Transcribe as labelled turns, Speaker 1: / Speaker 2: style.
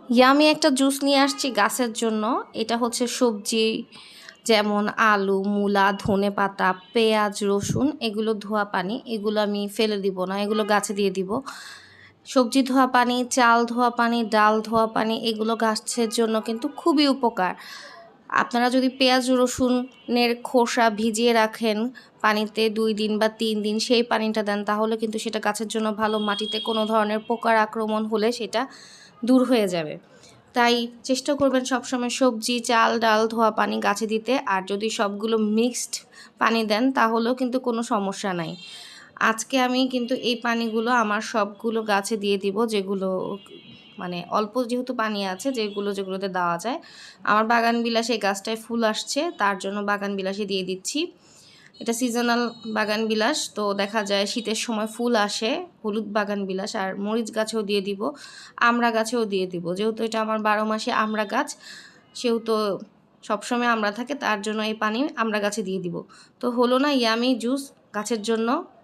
Speaker 1: Yummy একটা juice নিয়ে আসছি গাছের জন্য। এটা হচ্ছে সবজি যেমন আলু, মূলা, ধনেপাতা, পেঁয়াজ, রসুন এগুলো ধোয়া পানি। এগুলো আমি ফেলে দিব না, এগুলো গাছে দিয়ে দিব। সবজি ধোয়া পানি, চাল ধোয়া পানি, ডাল ধোয়া পানি এগুলো গাছের জন্য কিন্তু খুবই উপকার। আপনারা যদি পেঁয়াজ রসুনের খোসা ভিজিয়ে রাখেন পানিতে 2 দিন বা 3 দিন, সেই পানিটা দেন, তাহলে কিন্তু সেটা গাছের জন্য ভালো। মাটিতে কোনো ধরনের পোকার আক্রমণ হলে সেটা দূর হয়ে যাবে। তাই চেষ্টা করবেন সবসময় সবজি, চাল, ডাল ধোয়া পানি গাছে দিতে। আর যদি সবগুলো মিক্সড পানি দেন তাহলেও কিন্তু কোনো সমস্যা নাই। আজকে আমি কিন্তু এই পানিগুলো আমার সবগুলো গাছে দিয়ে দিব, যেগুলো মানে অল্প যেহেতু পানি আছে, যেগুলোতে দেওয়া যায়। আমার বাগান বিলাসে এই গাছটায় ফুল আসছে, তার জন্য বাগান বিলাসে দিয়ে দিচ্ছি। এটা সিজনাল বাগান বিলাস, তো দেখা যায় শীতের সময় ফুল আসে, হলুদ বাগান বিলাস। আর মরিচ গাছেও দিয়ে দিব, আমড়া গাছেও দিয়ে দিব। যেহেতু এটা আমার 12 মাসে আমড়া গাছ, সেহেতু সবসময় আমড়া থাকে, তার জন্য এই পানি আমড়া গাছে দিয়ে দিব। তো হলো না ইয়ামি জুস গাছের জন্য।